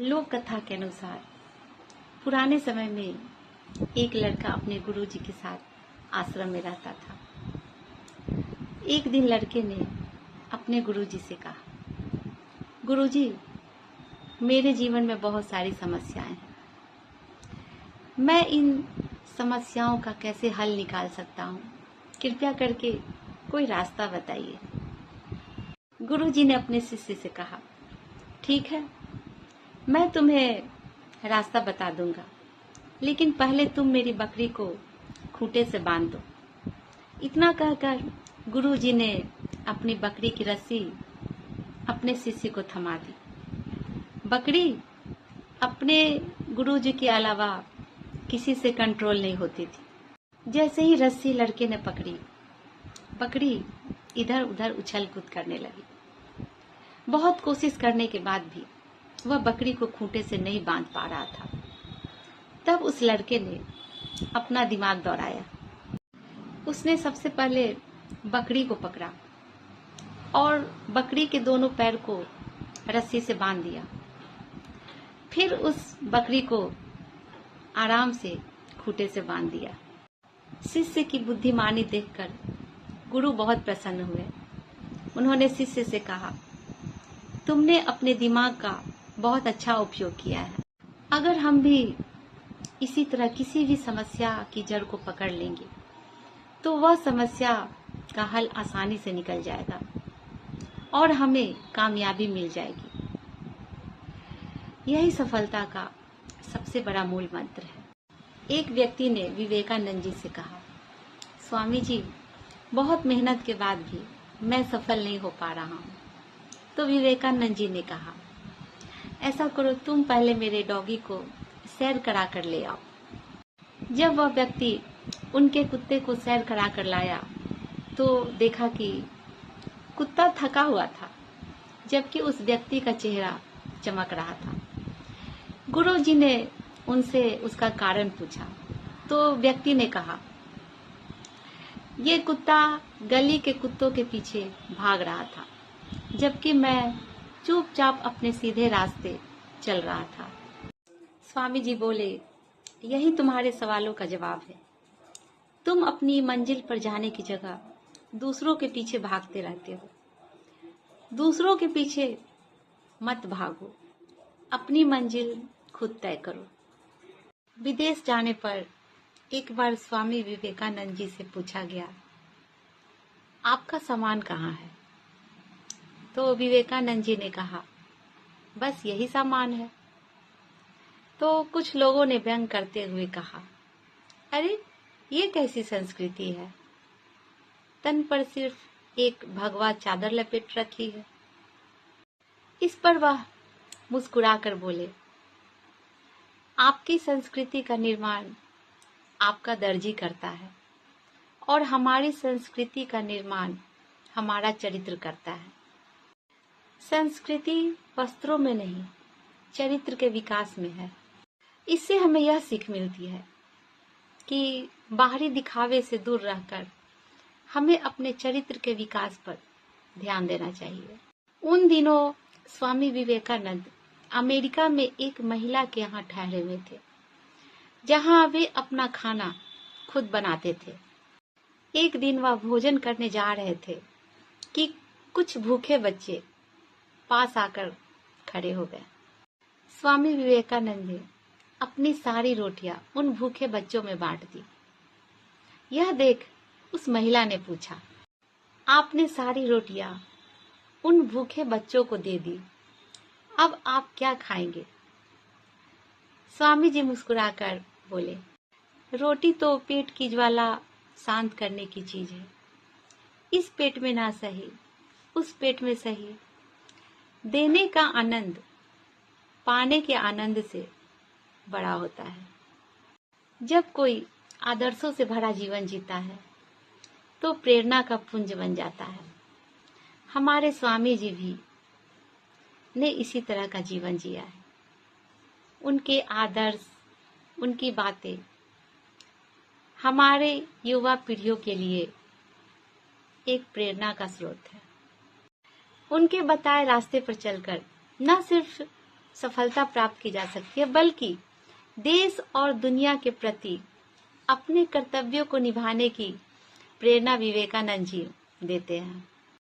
लोक कथा के अनुसार पुराने समय में एक लड़का अपने गुरुजी के साथ आश्रम में रहता था। एक दिन लड़के ने अपने गुरुजी से कहा, गुरुजी, मेरे जीवन में बहुत सारी समस्याएं हैं, मैं इन समस्याओं का कैसे हल निकाल सकता हूँ? कृपया करके कोई रास्ता बताइए। गुरुजी ने अपने शिष्य से कहा, ठीक है, मैं तुम्हें रास्ता बता दूंगा, लेकिन पहले तुम मेरी बकरी को खूंटे से बांध दो। इतना कहकर गुरुजी ने अपनी बकरी की रस्सी अपने शिष्य को थमा दी। बकरी अपने गुरुजी के अलावा किसी से कंट्रोल नहीं होती थी। जैसे ही रस्सी लड़के ने पकड़ी, बकरी इधर उधर उछल कूद करने लगी। बहुत कोशिश करने के बाद भी वह बकरी को खूंटे से नहीं बांध पा रहा था। तब उस लड़के ने अपना दिमाग दौड़ाया। उसने सबसे पहले बकरी को पकड़ा और बकरी के दोनों पैर को रस्सी से बांध दिया। फिर उस बकरी को आराम से खूंटे से बांध दिया। शिष्य की बुद्धिमानी देखकर गुरु बहुत प्रसन्न हुए। उन्होंने शिष्य से कहा, तुमने अपने दिमाग का बहुत अच्छा उपयोग किया है। अगर हम भी इसी तरह किसी भी समस्या की जड़ को पकड़ लेंगे तो वह समस्या का हल आसानी से निकल जाएगा और हमें कामयाबी मिल जाएगी। यही सफलता का सबसे बड़ा मूल मंत्र है। एक व्यक्ति ने विवेकानंद जी से कहा, स्वामी जी, बहुत मेहनत के बाद भी मैं सफल नहीं हो पा रहा हूँ। तो विवेकानंद जी ने कहा, ऐसा करो, तुम पहले मेरे डॉगी को सैर करा कर ले आओ। जब वह व्यक्ति उनके कुत्ते को सैर करा कर लाया तो देखा कि कुत्ता थका हुआ था, जबकि उस व्यक्ति का चेहरा चमक रहा था। गुरुजी ने उनसे उसका कारण पूछा तो व्यक्ति ने कहा, ये कुत्ता गली के कुत्तों के पीछे भाग रहा था, जबकि मैं चुपचाप अपने सीधे रास्ते चल रहा था। स्वामी जी बोले, यही तुम्हारे सवालों का जवाब है। तुम अपनी मंजिल पर जाने की जगह दूसरों के पीछे भागते रहते हो। दूसरों के पीछे मत भागो, अपनी मंजिल खुद तय करो। विदेश जाने पर एक बार स्वामी विवेकानंद जी से पूछा गया, आपका सामान कहाँ है? तो विवेकानंद जी ने कहा, बस यही सामान है। तो कुछ लोगों ने व्यंग करते हुए कहा, अरे ये कैसी संस्कृति है, तन पर सिर्फ एक भगवा चादर लपेट रखी है। इस पर वह मुस्कुराकर बोले, आपकी संस्कृति का निर्माण आपका दर्जी करता है और हमारी संस्कृति का निर्माण हमारा चरित्र करता है। संस्कृति वस्त्रों में नहीं, चरित्र के विकास में है। इससे हमें यह सीख मिलती है कि बाहरी दिखावे से दूर रहकर हमें अपने चरित्र के विकास पर ध्यान देना चाहिए। उन दिनों स्वामी विवेकानंद अमेरिका में एक महिला के यहाँ ठहरे हुए थे, जहाँ वे अपना खाना खुद बनाते थे। एक दिन वह भोजन करने जा रहे थे कि कुछ भूखे बच्चे पास आकर खड़े हो गए। स्वामी विवेकानंद ने अपनी सारी रोटियां उन भूखे बच्चों में बांट दी। यह देख उस महिला ने पूछा, आपने सारी रोटियां उन भूखे बच्चों को दे दी, अब आप क्या खाएंगे? स्वामी जी मुस्कुराकर बोले, रोटी तो पेट की ज्वाला शांत करने की चीज है। इस पेट में ना सही, उस पेट में सही, देने का आनंद पाने के आनंद से बड़ा होता है। जब कोई आदर्शों से भरा जीवन जीता है तो प्रेरणा का पुंज बन जाता है। हमारे स्वामी जी भी ने इसी तरह का जीवन जिया है। उनके आदर्श, उनकी बातें हमारे युवा पीढ़ियों के लिए एक प्रेरणा का स्रोत है। उनके बताए रास्ते पर चलकर न सिर्फ सफलता प्राप्त की जा सकती है, बल्कि देश और दुनिया के प्रति अपने कर्तव्यों को निभाने की प्रेरणा विवेकानंद जी देते हैं।